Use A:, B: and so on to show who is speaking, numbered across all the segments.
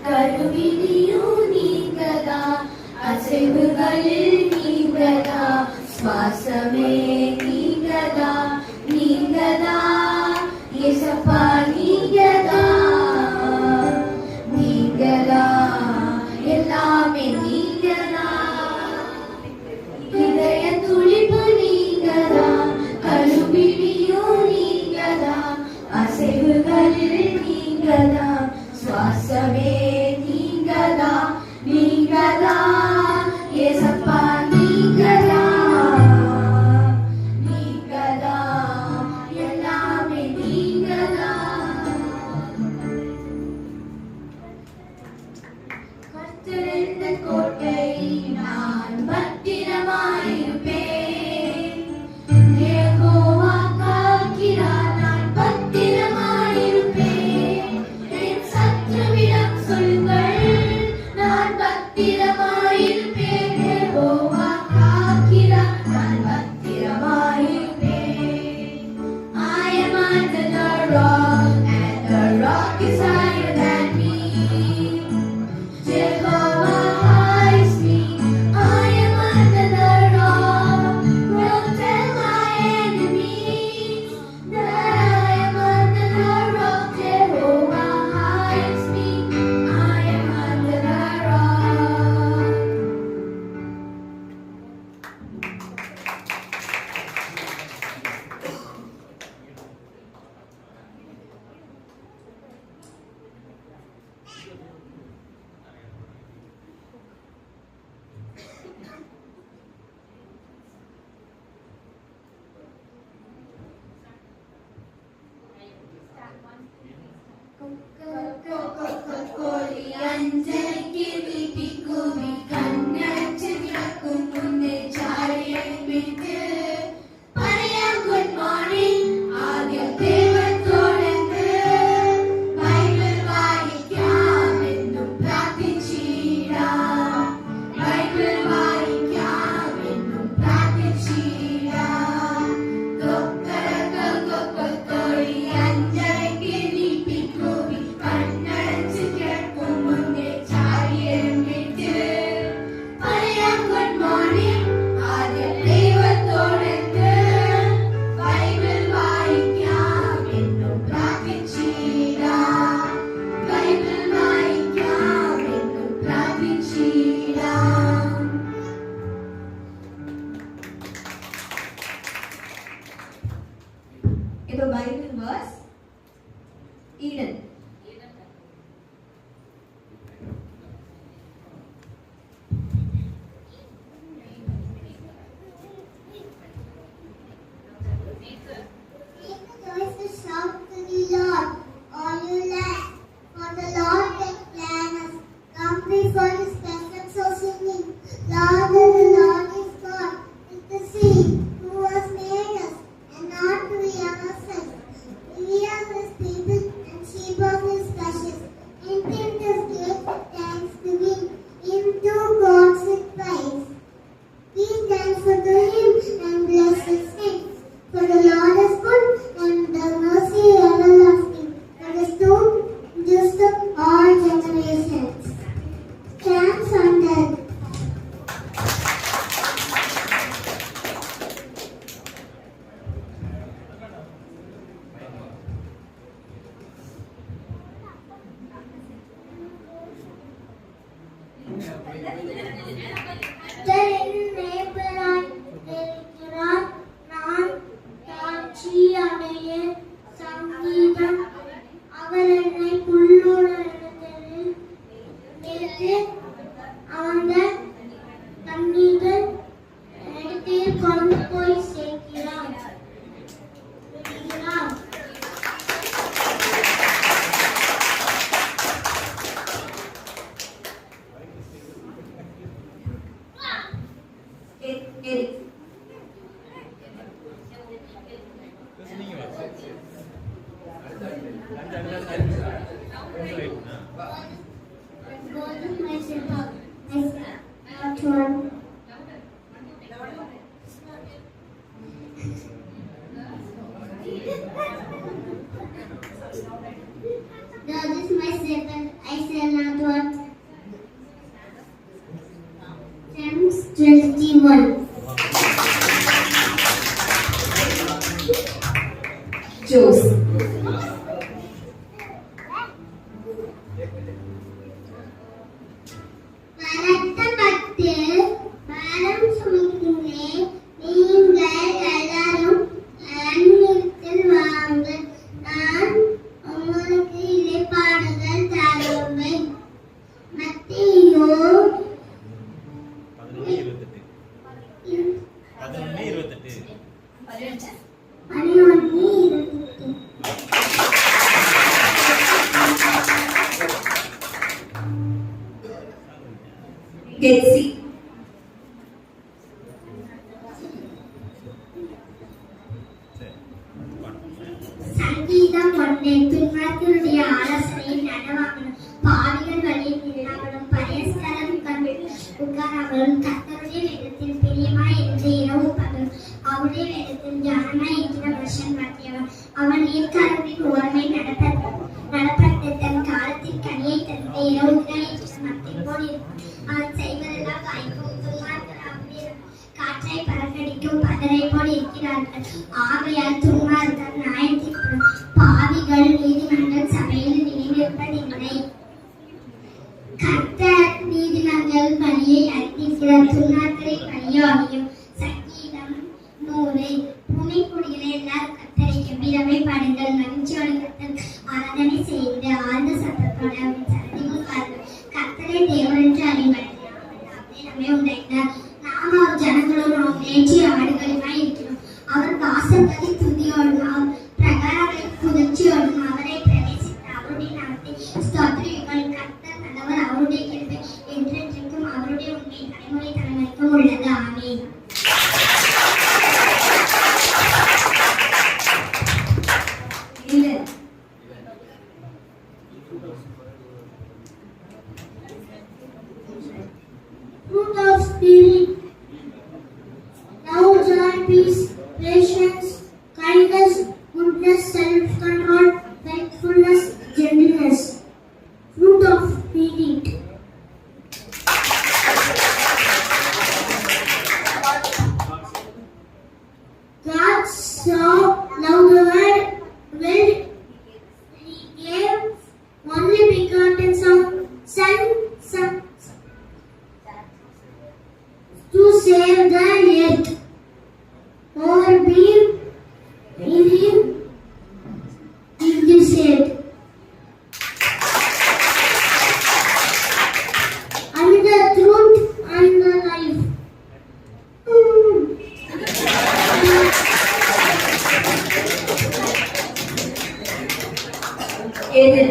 A: கருவிழியும் நீங்கதா, அசைவுகளில் நீங்கதா, சுவாசமே நீங்கதா, நீங்கதா இயேசப்பா, நீங்கதா, நீங்கதா எல்லாமே நீங்கதா, இதய துளிப்பு நீங்கதா, கருவிழியும் நீங்கதா, அசைவுகளில் நீங்கதா, சுவாசமே நீங்கதா, நீங்கதா இயேசப்பா, நீங்கதா, நீங்கதா எல்லாமே நீங்கதா. கர்த்தரின் கோட்டை நான் பத்திரமாயிருப்பேன், யெகோவா காக்கிறார் நான் பத்திரமாயிருப்பேன். என் சத்துருவிடம் சொல்லுங்கள் நான் பத்திரமாயிருப்பேன், யெகோவா காக்கிறார் நான் பத்திரமாயிருப்பேன். I am under the rock and the rock is higher than me. Jehovah hides me. I am under the rock. Don't tell my enemies that I am under the rock. Jehovah hides me. I am under the rock. கோழி அஞ்சலிக்கு வீட்டி கூவி கண்ணச்சு கிடக்கும் முன்னே சாரியை விட்டு பழையம் good morning ஆகிய தேவன் தொடர்ந்து பைபிள் வாசிக்காம் என்னும் பிரார்த்திச்சீடா, பைபிள் வாசிக்காம் என்னும் பிரார்த்திச்சீடா. கோழி அஞ்சலிக்கு வீட்டி கூவி கண்ணச்சு கிடக்கும் முன்னே சாரியை விட்டு பழையம் குட் மார்னிங் ஆகிய தேவன் தொடர்ந்து பைபிள் வாசிக்காம் என்னும் பிரார்த்திச்சீடா, பைபிள் வாசிக்காம் என்னும் பிரார்த்திச்சீடா.
B: இப்போ பைபிள் வேர்ஸ் ஈடன்.
C: Rejoice to shout to the Lord, all you lands, for the Lord will plan us. Come before His presence, so singing. Lord, the Lord is God, with the sea, who has made us, and not we ourselves. We are His people and sheep of His pasture. Enter into His gates with thanksgiving, into God's with praise. Give thanks unto Him and bless His name. For the Lord is good and the mercy everlasting. For His truth endures to all generations. Stand standard. இருக்கிறார் நான் தாட்சி அடைய சங்கீதம் அவர் என்னை புல்லுடனே நேற்று அந்த தண்ணீர்கள் எடுத்து கொண்டு போய் சேர்க்கிறார். myself, I shall not want. Psalms 21.
B: Jose.
C: வருத்தப்பட்டு பாரம் சுமக்கிறேன். நீங்கள் எல்லாரும் என்னிடத்தில் வாருங்கள். நான் உங்களுக்கு இளைப்பாறுதல் தருவேன். மத்தேயு 11:28.
B: Getsi.
C: சங்கீதம் 1. துன்மார்க்கருடைய ஆலோசனையில் நடவாமலும் பாவிகள் வழியில் நில்லாமலும் பரியாஸ்காரர் உட்காராமலும் கர்த்தருடைய வேதத்தில் பிரியமாய் இருந்து இரவு பகலும் அவருடைய வேதத்தில் தியானமாய் இருக்கிற வருஷம் மாற்றியவர். அவன் நீர்க்காரரின் ஓரமை நடப்பட்டு தன் காலத்தில் கனியை தந்து இரவுகள் இருக்கிற மத்தை போல் இருக்கும். அவன் செய்வதெல்லாம் வாய்க்கும். துன்மார்க்கர் அவருடைய காற்றை பறக்கடிக்கும் பதரை போல் இருக்கிறார்கள். ஆகையால் துன்மார்க்கர் நியாயத்தீர்ப்பு, பாவிகள் நீதிமன்ற சபையில் நிலைநிற்பதில்லை. கர்த்தர் நீதிமன்றங்கள் பணியை அறிவிக்கிறார், துன்மார்க்கரின் பணியோ அழியும். சங்கீதம் 100. பூமி குடிகளை எல்லாரும் கர்த்தரை கம்பீரமை பாடுங்கள். மகிழ்ச்சியோடு கர்த்தர் ஆராதனை செய்து ஆழ்ந்த சத்தத்தோடு அவரின் சன்னதியில் பாருங்கள். கர்த்தரை தேவன் என்று அறிவார்கள். நம்மை உண்டாக்கினார். நாம் அவர் ஜனங்களோடு நேற்று ஆடுகளுமாய் இருக்கிறோம். அவர் வாசல்களில் துதியோடும் பிரகாரங்களில் புகழ்ச்சியோடும் அவரை பிரவேசித்து அவருடைய நாமத்தை ஸ்தோத்திரியுங்கள். கர்த்தர் நல்லவர், அவருடைய கிருபை என்றென்றைக்கும், அவருடைய உண்மை தலைமுறை தலைமுறைக்கும் உள்ளது. ஆமென்.
B: Eden.
C: Fruit of Spirit, love, joy, peace, patience, kindness, goodness, self-control, faithfulness, gentleness. Fruit of Spirit. God so loved the world, He gave only begotten Son to save the earth. Or be in Him will be saved. And the truth and the life.
B: Eden.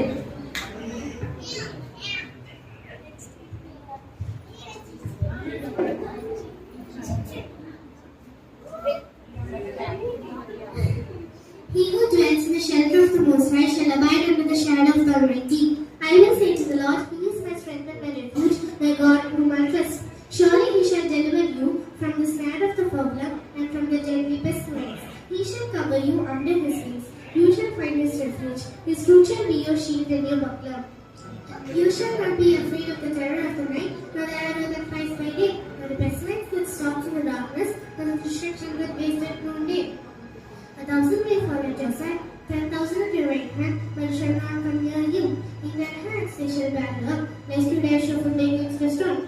C: He who dwells in the shelter of the Most High shall abide under the shadow of the Almighty. I will say to the Lord, He is my strength and my refuge, my God in whom I trust. Surely He shall deliver you from the snare of the fowler and from the deadly pestilence. He shall cover you under His wings. You shall find His refuge. His truth shall be your shield and your buckler. You shall not be afraid of the terror of the night, nor the arrow that flies by day, nor the pestilence that stalks in the darkness, nor the destruction that wastes at noonday. 1,000 may fall at your side, 10,000 at your right hand, but it shall not come near you. In their hands they shall bear up, lest you dash your foot against a stone.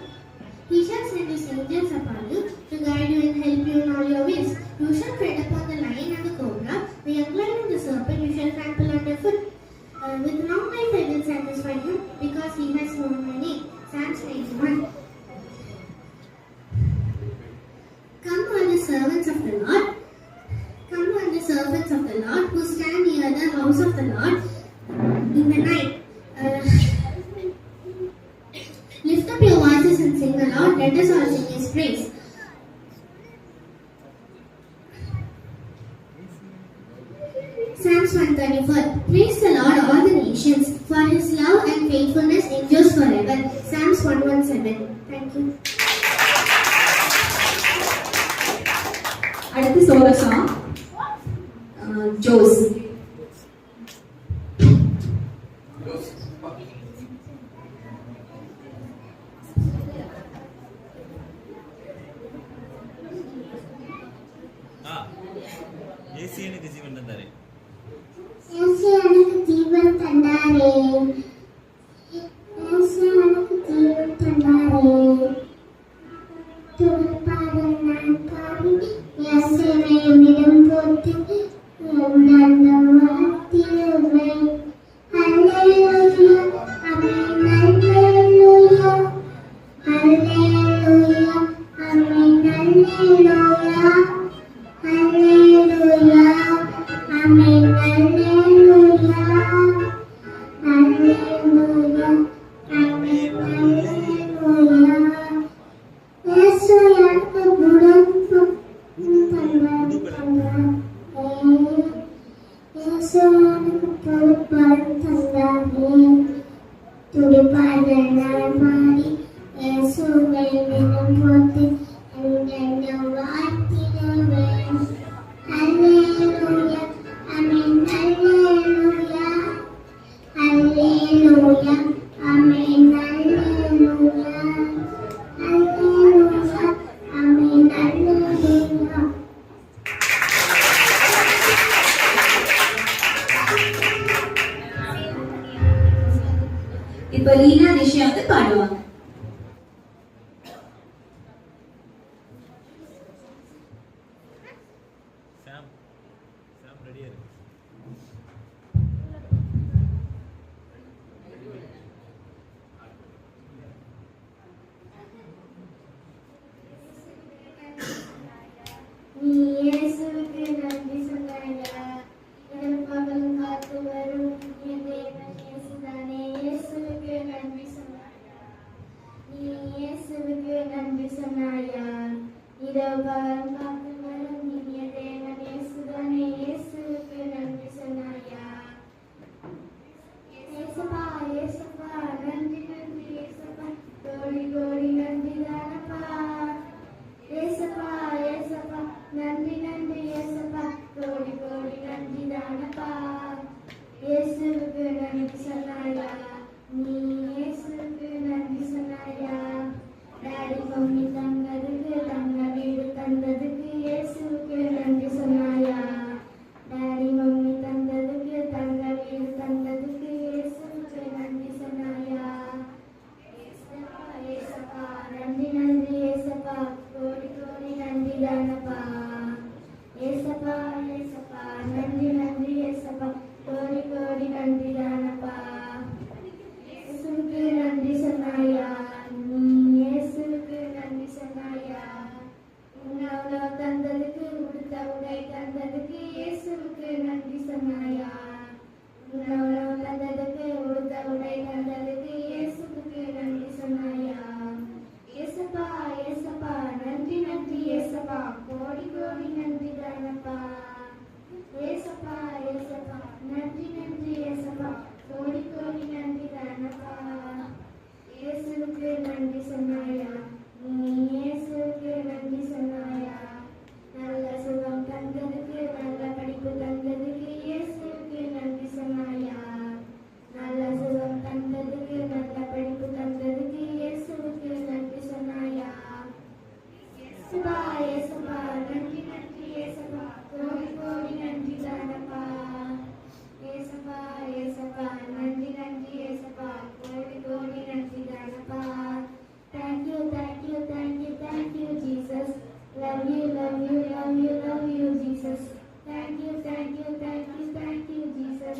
C: He shall send His angels upon you to guide you and help you in all your ways. You shall tread upon the lion and the cobra, the young lion and the serpent you shall trample underfoot. With long life I will satisfy him, because he has known my name. Psalms 91. Come all the servants of the Lord. Come on the servants of the Lord who stand near the house of the Lord in the night. Lift up your voices and sing aloud. Let us all sing His praise. Psalms 134. Praise the Lord, all the nations, for His love and faithfulness endures forever. Psalms 117. Thank you.
B: அடுத்து solo song Jose.
D: ஏசு எனக்கு ஜீவன் தந்தாரே.
C: இயேசு எனக்கு ஜீவன் தந்தாரே. இயேசு எனக்கு ஜீவன் தந்தாரே. துதிப்பாடல் நான் பாடி இயேசுவை என்னிடம் போட்டு என்னிடம் வாழ்த்திடுவேன். அல்லேலூயா ஆமென் அல்லேலூயா அல்லேலூயா ஆமென் அல்லேலூயா அல்லேலூயா ஆமென் அல்லேலூயா அல்லேலூயா ஆமென் அல்லேலூயா. இயேசு எனக்கு குணம் தந்தாரே. இயேசு எனக்கு பொறுப்பால் தந்தாரே. துதிப்பாடல் நான் பாடி இயேசுவை என்னிடம் போட்டு என்னிடம் வாழ்த்திடுவேன். அல்லேலூயா ஆமென் அல்லேலூயா அல்லேலூயா ஆமென் அல்லேலூயா அல்லேலூயா ஆமென் அல்லேலூயா.
B: இப்ப லீனா நிஷா வந்து பாடுவாங்க.
D: சாம் சாம் ரெடியா இருக்கு.
C: நீ இயேசுவுக்கு நன்றி சொன்னாயா. இரவு பகல் காத்து வரும் என் தேவன் இயேசுதானே. இயேசுவுக்கு நன்றி சொன்னாயா. நீ இயேசுவுக்கு நன்றி சொன்னாயா. இரவு பகல் காத்து வரும் என் தேவன் இயேசுதானே. இயேசுவுக்கு நன்றி சொன்னாயா. இயேசப்பா இயேசப்பா நன்றி நன்றி இயேசப்பா. கோடி கோடி நன்றி தானப்பா. இயேசப்பா இயேசப்பா நன்றி நன்றி இயேசப்பா. கோடி கோடி நன்றி தானப்பா. இயேசுவுக்கு நன்றி சொன்னாயா. நீ இயேசுவுக்கு நன்றி சொன்னாயா. டாடி மம்மி தந்ததுக்கு தங்க வீடு தந்ததுக்கு இயேசுவுக்கு நன்றி சொன்னாயா. டாடி மம்மி தந்ததுக்கு தங்க வீடு தந்ததுக்கு இயேசுவுக்கு நன்றி சொன்னாயா. இயேசப்பா இயேசப்பா நன்றி நன்றி இயேசப்பா. கோடி கோடி நன்றி தானப்பா. இயேசப்பா இயேசப்பா நன்றி நன்றி இயேசப்பா. கோடி கோடி நன்றி தானப்பா. இயேசுவுக்கு நன்றி சொன்னாயா. நீ இயேசுவுக்கு நன்றி சொன்னாயா. உணவு தந்ததுக்கு உடுத்த உடை தந்ததுக்கு இயேசுவுக்கு நன்றி சொன்னாயா. உணவு தந்ததுக்கு உடுத்த உடை தந்ததுக்கு இயேசுவுக்கு நன்றி சொன்னாயா. இயேசப்பா இயேசப்பா நன்றி நன்றி இயேசப்பா. கோடி கோடி நன்றி தானப்பா. இயேசப்பா இயேசப்பா நன்றி நன்றி இயேசப்பா. கோடி கோடி நன்றி தானப்பா. இயேசுவுக்கு நன்றி சொன்னாயா. நீ இயேசுவுக்கு நன்றி சொன்னாயா. நல்ல சுகம் தந்ததுக்கு நல்ல படிப்பு தந்ததுக்கு இயேசுவுக்கு நன்றி சொன்னாயா. நல்ல சுகம் தந்ததுக்கு நல்ல படிப்பு தந்ததுக்கு இயேசுவுக்கு நன்றி சொன்னாயா. இயேசுப்பா இயேசுப்பா நன்றி நன்றி இயேசுப்பா. கோடி கோடி நன்றி தானப்பா. இயேசுப்பா இயேசுப்பா நன்றி நன்றி இயேசுப்பா. கோடி கோடி நன்றி தானப்பா. Thank you thank you thank you thank you Jesus. Love you love you love you love you Jesus. Thank you thank you thank you thank you Jesus.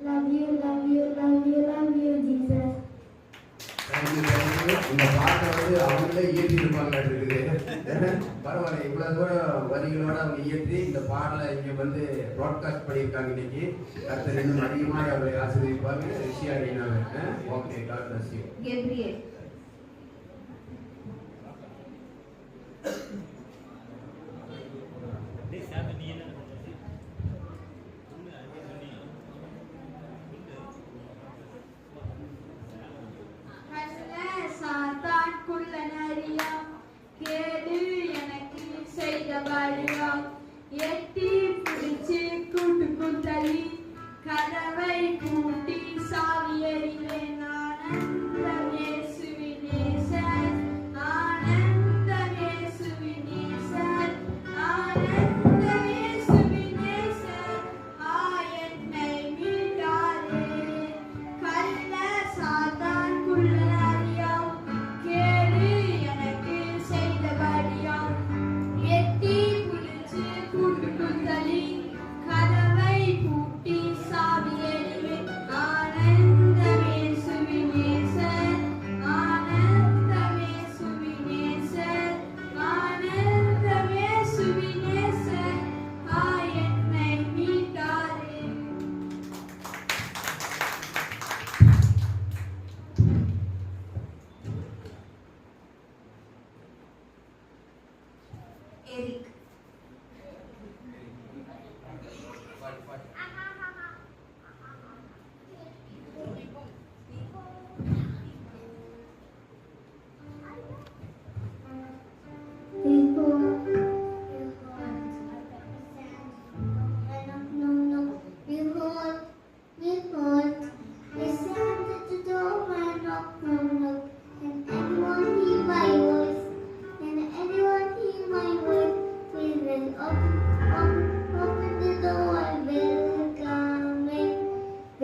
C: Love you love you love you love you Jesus.
E: Thank you thank you. இந்த பாட்டை வந்து அவங்களே இயற்றி இருப்பாங்க இருக்குது. பரவாயில்ல, இவ்வளவு தூரம் வரிகளோட அவங்க இயற்றி இந்த பாடலை இங்க வந்து ப்ராட்காஸ்ட் பண்ணியிருக்காங்க. இன்னைக்கு கர்த்தர் இன்னும் அதிகமாக அவரை ஆசீர்வதிப்பாங்க. ரிஷியா ரீனாவை. Okay, God bless you.
B: Gabriel.
D: டேய் சாம் நீ என்ன
A: சாத்தான்குள்ள நரியாம் கேடு எனக்கு செய்த வழியாம் எட்டி பிடிச்சு கூட்டுக்குள் தள்ளி கதவை கூட்டி சாவி எறிவேன்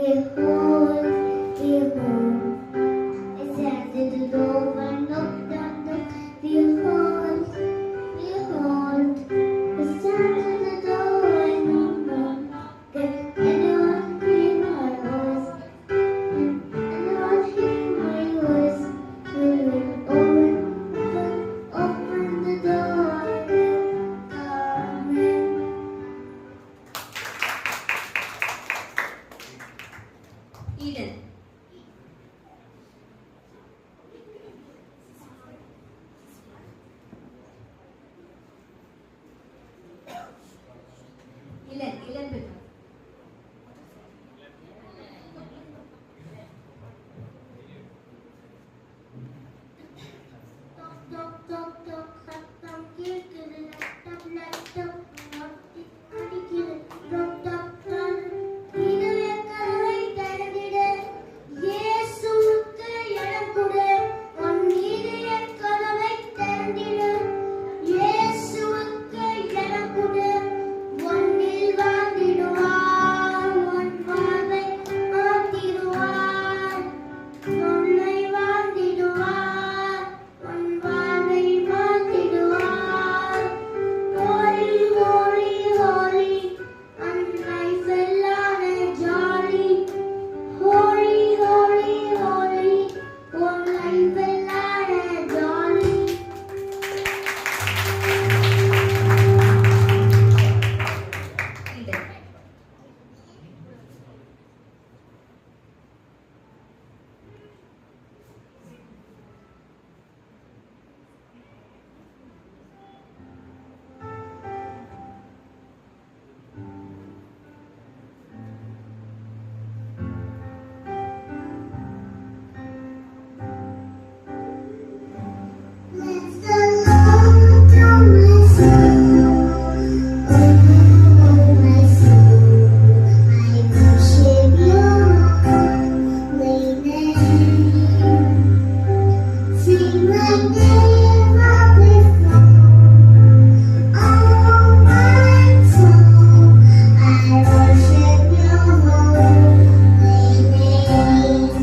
C: behold, behold. I sat at the door and knocked and knocked. Behold, behold. I sat at the door and knocked and knocked. And no one heard my voice. And no one heard my voice. Open the door, I will come in.
B: Eden. Ilan Ilan பெற்றோர்.
C: Tok tok tok சத்தம் கேட்குது லட்டம் லட்டம் நாட்டி அடிக்குது tok tok tok இதுவே கதவை திறந்திட இயேசுவுக்கு இடம் கொடு உன் இதய கதவை திறந்திட இயேசுவுக்கு இடம் கொடு உன்னில் வாழ்ந்திடுவார் உன் வாழ்வை மாற்றிடுவார் உன்னை வாழ்ந்திடுவார் உன் வாழ்வை மாற்றிடுவார் ஹோலி ஹோலி ஹோலி உன் லைஃப் எல்லாமே ஜாலி ஹோலி ஹோலி ஹோலி உன் லைஃப் எல்லாமே jolly
B: Eden.
C: Bless the Lord, oh my soul, oh my soul, I worship your holy name. Sing like never before, oh my soul, I worship your holy name.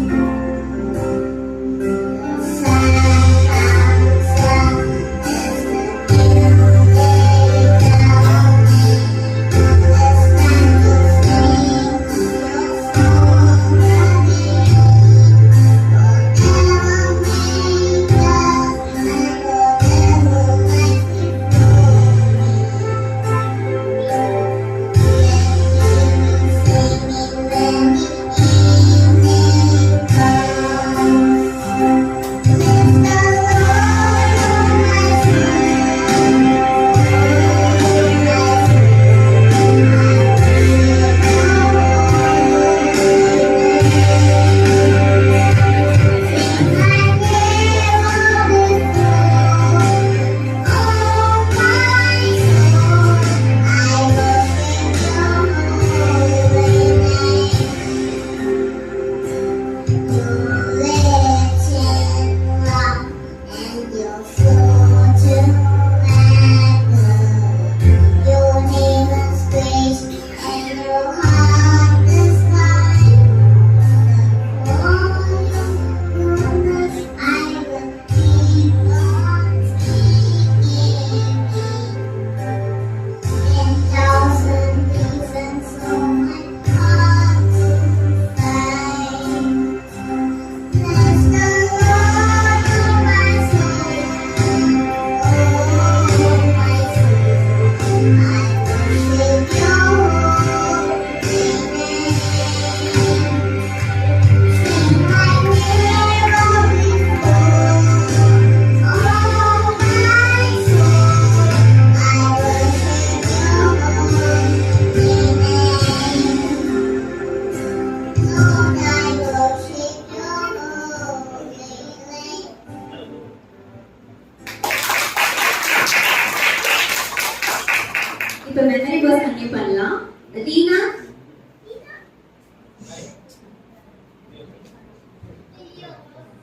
B: இப்ப memory purse continue பண்ணலாம். ரீனா.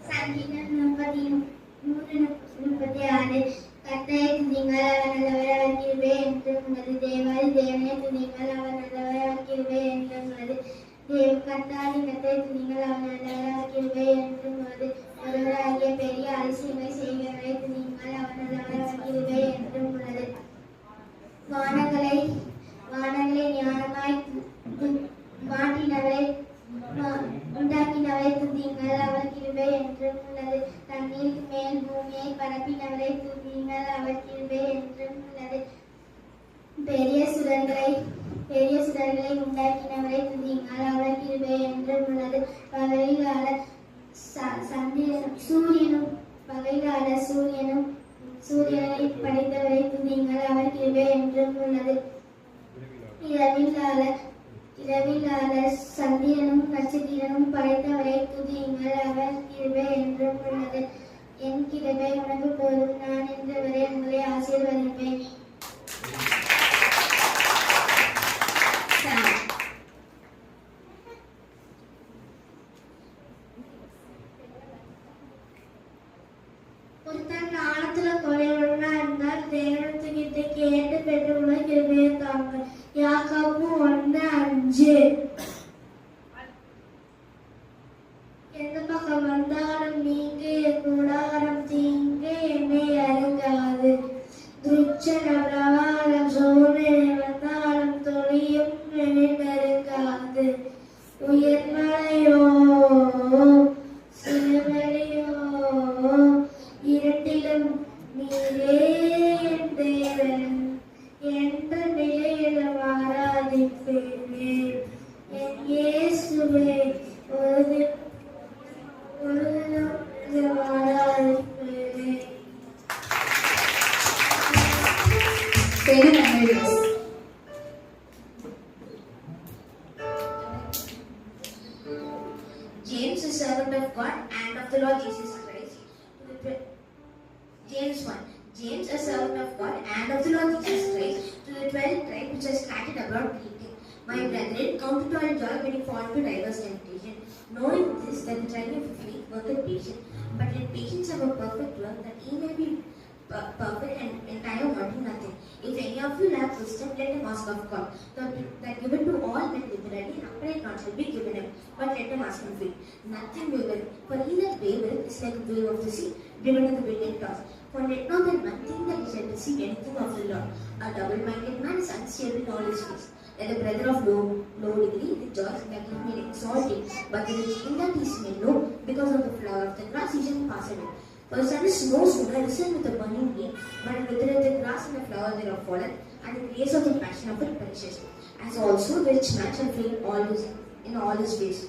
C: சங்கீதம் 33:36 கர்த்தரை துதியுங்கள், அவர் நல்லவராய் கிருபை என்றும் உள்ளது. தேவாதி தேவனே துதியுங்கள், அவர் நல்லவராய் கிருபை என்றும் உள்ளது.
A: கண்டாலினத்தை துணிகள் அவனல்லார் கிருபை என்றும் ஒருவராகிய பெரிய அதிசயங்களை செய்கிறவரை துணிகள் அவனல்லார் கிருபை என்றும் உள்ளது. வானங்களை ஞானமாய் மாட்டினவரை உண்டாக்கினவரை துதியுங்கள், அவர் கிருபை என்றும் உள்ளது. தண்ணீருக்கு மேல் பூமியை பரப்பினவரை துதியுங்கள், அவர் கிருபை என்றும் உள்ளது. பெரிய சுடர்களை உண்டாக்கினவரை துதியுங்கள், அவர் கிருபை என்றும் உள்ளது. பகலிலான சூரியனை படைத்தவரை துதியுங்கள், அவர் கிருபை என்றும் உள்ளது. இரவிலான சந்திரனும் நட்சத்திரனும் படைத்தவரை துதியுங்கள், அவர் கிருபை என்றும் உள்ளது. என் கிருபை உனக்கு போதும், நான் என்றவரை உங்களை ஆசீர்வதிப்பேன்.
B: Sam.
A: ஒருத்தன் ஆழத்துல குறைவுள்ளா இருந்தால் தேவனத்துக்கிட்ட கேட்டு பெற்றுள்ள கிருபையை தாங்க. யாக்கோபு 1:5. எந்த பக்கம் வந்தாலும் நீங்க என் கூடாரம் தீங்கு என்னை அருங்காது. துச்சன பிரபாதம் சோதனை வந்தாலும் தொழியும் என்னை நெருங்காது. உயர்மலையோ சிறுமலையோ இரண்டிலும் நீரே என் தேவன் என்ற நிலையிலும் ஆராதிப்பேனே. என் இயேசுவே ஒருதினம் ஆராதிப்பேனே.
B: 7 memories.
F: James, a servant of God and of the Lord Jesus Christ. James 1. James, a servant of God and of the Lord Jesus Christ, to the 12 tribes which are scattered abroad, greeting. My brethren, count it all joy when you fall into diverse temptation, knowing this, that the trying of your faith worketh patience. But let patience have a perfect work, that ye may be perfect and entire, wanting nothing. If any of you lack wisdom, let him ask of God, that given to all men liberally, and upbraid not shall be given him, but let him ask in faith. Nothing wavereth, for he that wavereth is like a wave of the sea, driven of the wind and tossed. For let not that one think that he shall receive anything of the Lord. A double-minded man is unstable in all his ways. Let the brother of low degree rejoice that he may exalt him, but the rich in that he is made low, because of the flower of the grass he shall pass away. For the sun is no sooner risen with a burning heat, but it withereth the grass and the flower thereof falleth, and the grace of the passion of it perishes. As also the rich man shall fail in all his ways.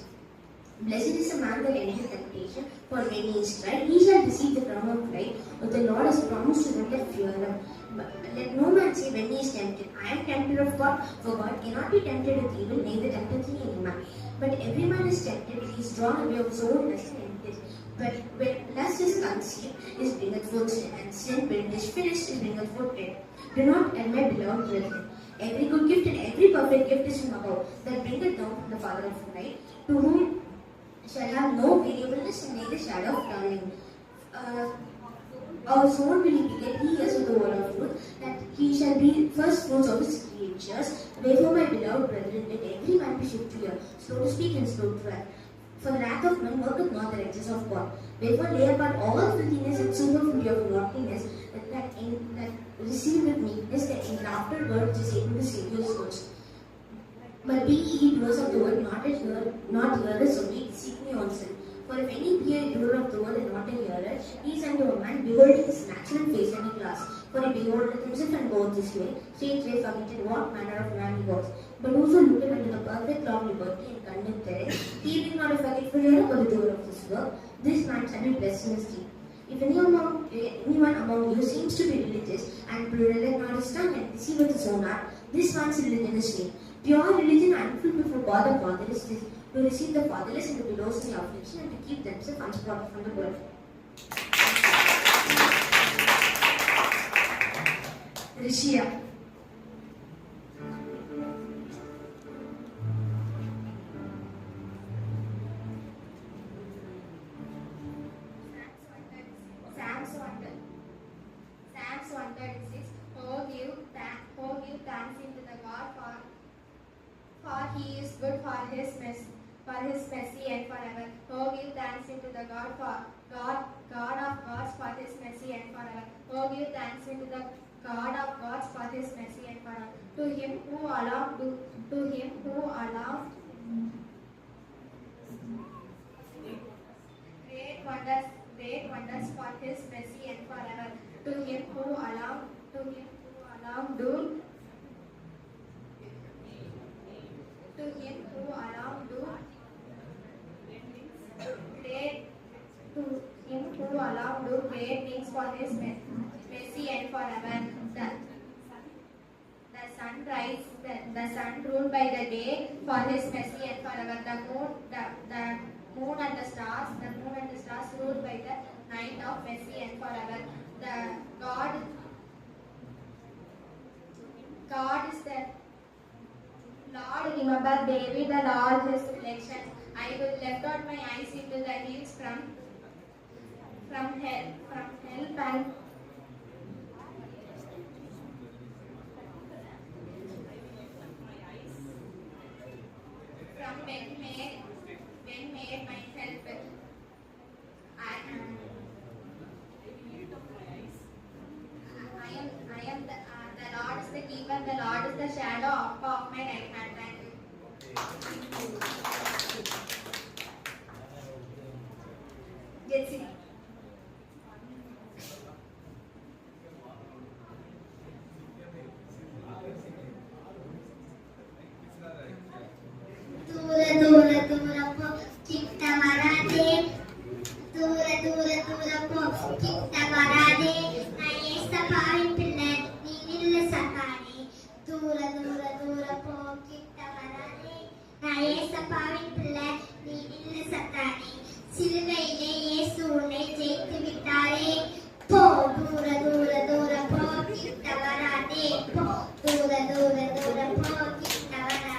F: Blessed is the man that endureth temptation, for when he is tried, he shall receive the crown of life, which the Lord has promised to them that fear him. But let no man say when he is tempted, I am tempted of God, for God cannot be tempted with evil, neither tempteth he any man. But every man is tempted when he is drawn away of his own lust and envy. But when lust is conceived, it bringeth forth sin, and sin, when it is finished, it bringeth forth death. Do not, and my beloved brethren, every good gift and every perfect gift is from above, that bringeth down from the Father of light, to whom shall have no variableness and neither shadow of turning. Our soul will he beget, he is with the word of truth, that he shall be first fruits of his creatures. Wherefore, my beloved brethren, let every man be swift to hear, slow to speak, and slow to wrath. For the wrath of men worketh not the righteousness of God. Wherefore, lay apart all filthiness and superfluity of naughtiness, that receive with meekness the engrafted word which is able to save your souls. But be ye doers of the word, not hearers only, deceiving your own self. For if any be a doer of the word and not a hearer, he is unto a man beholding his natural face in a glass. For he beholdeth himself and goeth this way, straightway forgetting what manner of man he was. But whoso looketh unto the perfect law of liberty and conduct therein, he being not a forgetful hearer but the doer of this work, this man shall be blessed in his deed. If anyone among you seems to be religious, and bridleth not his tongue and deceiveth his own heart, this man's religion is vain. Pure religion unfilled before God the Father is this, to receive the fatherless and the widows in the affliction, and to keep themselves unspotted from the world. Rishia.
A: Psalms 136. Oh, give thanks unto the God, for he is good, for his
F: for his mercy and forever. Oh, give thanks unto the God of gods for his mercy and forever. Oh, give thanks unto the God of gods for his mercy and forever. To him who allowed great wonders for his mercy and forever. To him who allowed do great things for his mercy and forever. The sun ruled by the day for his mercy and forever. The moon and the stars ruled by the night of mercy and forever. The God is the Lord. Remember David and all his elections. I will lift out my eyes into the hills from help and from when made my help. I am the Lord is the keeper, the Lord is the shadow of my right hand. Thank you. Get it.
C: ದೂರಪ್ಪೋ ಚಿಕ್ಕ ಮರದೆ ದೂರಪ್ಪೋ ಚಿಕ್ಕ ಮರದೆ ನಾ ಏಸಪ್ಪಾವಿನ್ ಪಿள்ளை நீ நில்லு சத்தானே தூரப்போ சிಕ್ಕ மரದೆ நா ஏசப்பாவின் பிள்ளை நீ நில்லு சத்தானே சிலுவையிலே இயேசு உன்னை ஜெயித்து விட்டாரே போ தூரப்போ சிக்க மரದೆ போ தூரப்போ சிக்க மரದೆ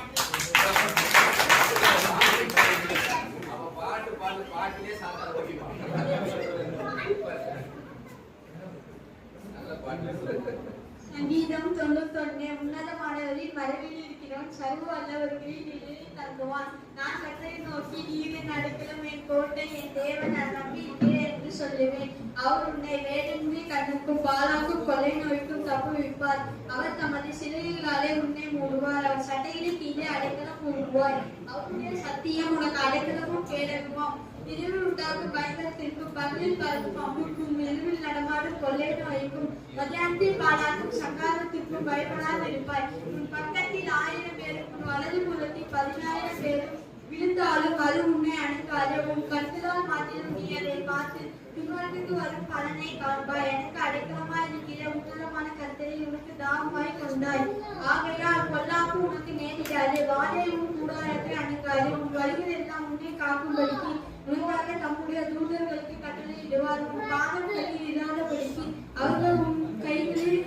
E: பாட்டிலே சாப்பிட ஓடிப்பான். நல்ல பாட்டு.
F: சங்கீதம் 91 உன்னதமானவரின் மறைவில் இருக்கிறோம், சர்வ வல்லவர்களின் நிழலில் தங்குவான். நான் கர்த்தரை நோக்கி நீர் என் அடைக்கலம், என் கோட்டை, என் தேவன், நான் நம்பி இருக்கிறேன் என்று சொல்லுவேன். அவர் உன்னை வேடமின்றி கண்ணுக்கும் பாலாக்கும் கொள்ளை நோய்க்கும் தப்புவிப்பார். அவர் தமது சிலைகளாலே உன்னை மூடுவார். அவர் சட்டையிலே கீழே அடைக்கலம் மூடுவார். அவருடைய சத்தியம் உனக்கு அடைக்கலமும் கேடகமும். இரவில் உண்டாகும் பயங்கரத்திற்கும் பகலில் பறக்கும் அம்புக்கும் இரவில் நடமாடும் கொள்ளை நோய்க்கும் மத்தியானத்தில் பாழாக்கும் சங்காரத்திற்கும் பயப்படாது இருப்பாய். உன் பக்கத்தில் 1000 பேரும் உன் வலது புறத்தில் 10000 பேரும் விழுந்தாலும் அது உன்னை அணுகாது. உன் கண்களால் மாத்திரம் நீ அதை பார்த்து பின்வாழ்வுக்கு வரும் பலனை காண்பாய். எனக்கு அடைக்கலமாய் இருக்கிற உன்னதமான கர்த்தரை உனக்கு தாகமாய் கொண்டாய். ஆகையால் பொல்லாப்பு உனக்கு நேரிடாது, வாதை உன் கூடாரத்தை அணுகாது. உன் வழிகள் எல்லாம் உன்னை காக்கும்படிக்கு உனக்காக தம்முடைய தூதர்களுக்கு கட்டளையிடுவார். உன் பாதம் கையில் இராதபடிக்கு அவர்கள் உன் கைகளில்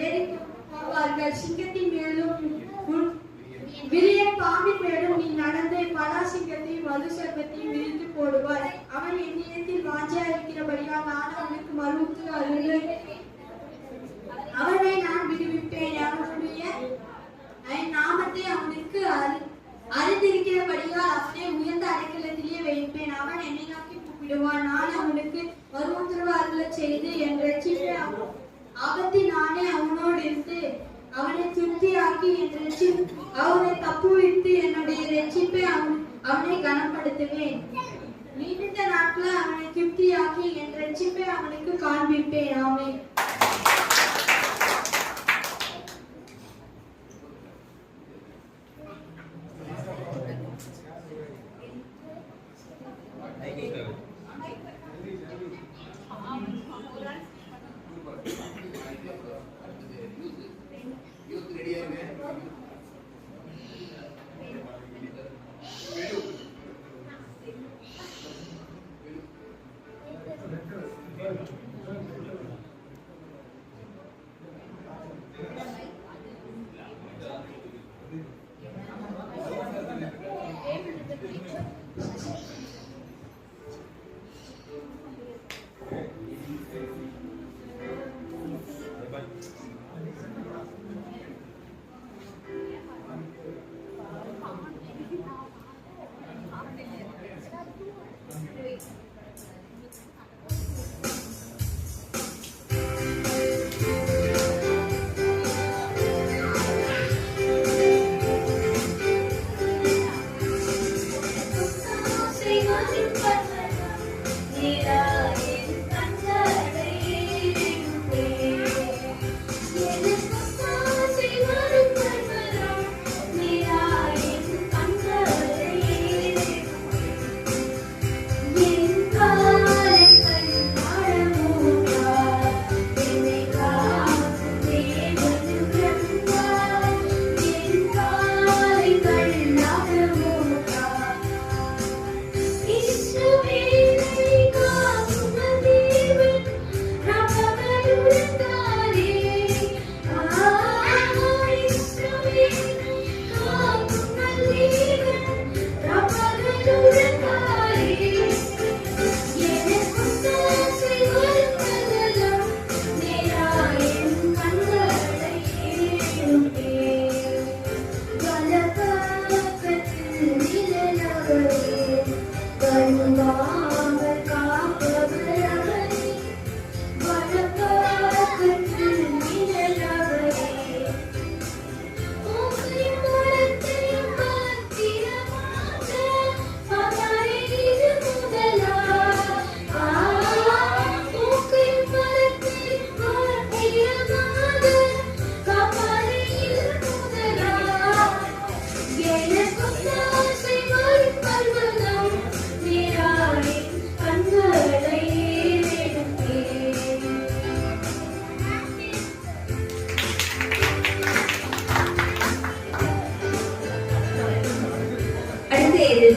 F: ஏறி போவார்கள். சிங்கத்தின் மேலும் உன் விரிய பாம்பின் மேலும் நீ நடந்து பலா சிங்கத்தையும் மது சர்ப்பத்தையும் விரித்து போடுவார். அவன் என் நிலத்தில் வாஞ்சா இருக்கிறபடியால் நான் அவனுக்கு மறுத்து அருளேன். அவனை நான் விடுவிப்பேன். அவனுடைய நாமத்தை அவனுக்கு அறிந்திருக்கிறபடியால் அவனை உயர்ந்த அடைக்கலத்திலே வைப்பேன். அவன் என்னை நோக்கி கூப்பிடுவான், நான் அவனுக்கு மறுஉத்தரவு அருளச் செய்து என் ரட்சிப்பை ஆபத்தில் நானே அவனோடு இருந்து அவனை திருப்தியாக்கி அவனை தப்புவித்து என்னுடைய ரட்சிப்பை அவனை கனப்படுத்துவேன். நீண்ட நாட்கள் அவனை திருப்தியாக்கி என் ரட்சிப்பை அவனுக்கு காண்பிப்பேன். ஆமென்.
A: வருவாமல் காப்பவர் அவரே, வனப்பக்கத்தில் நிழலவரே. உம்மின் மரத்தையும் பத்திரமாக அவரே இது முதலா. உம்மின் மரத்தையும் பத்திரமாக அவரே இது முதலா. எனக்கும் ஆசை வரும் பர்வதம் நீராயின் கண்களை ஏறெடுப்பேன். அடுத்து எது?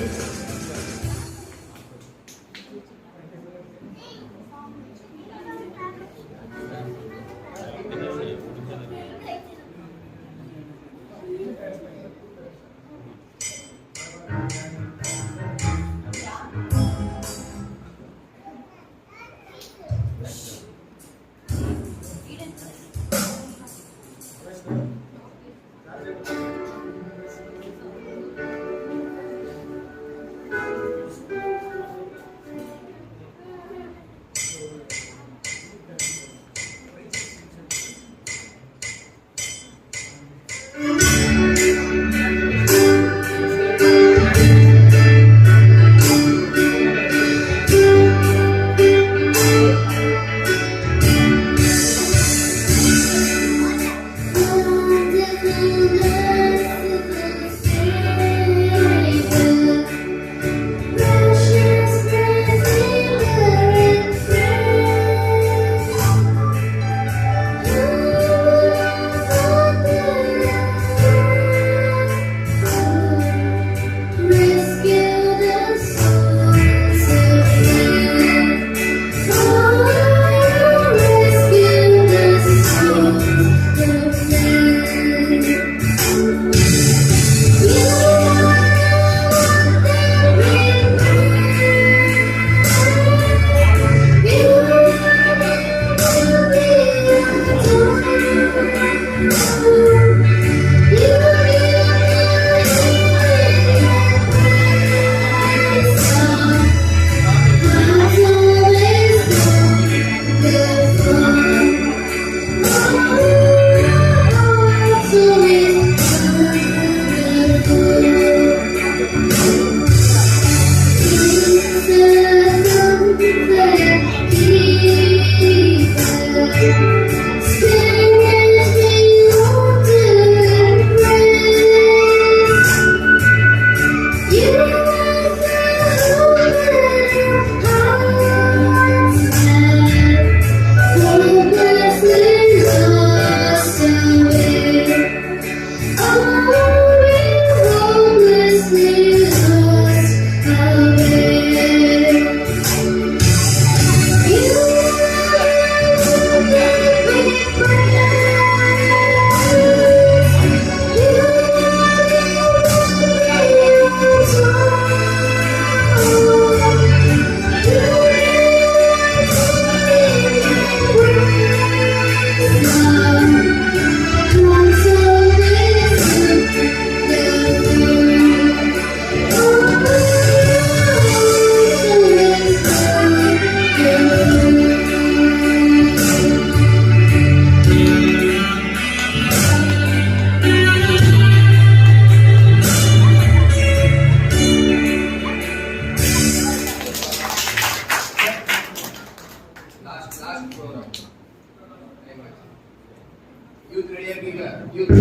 E: யூத் ரெடியா இருக்கீங்களா? யூத்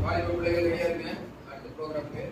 E: வாலிப பிள்ளைகள் ரெடியா இருங்க அடுத்த ப்ரோகிராம்க்கு.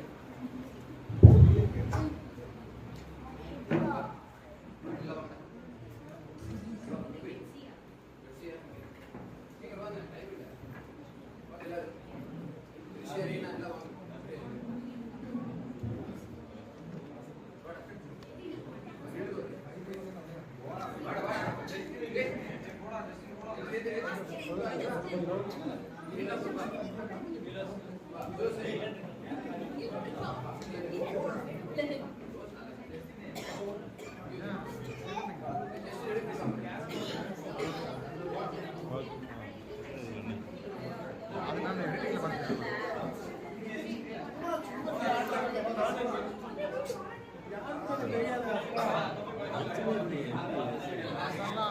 D: தெரியாத
G: சரியா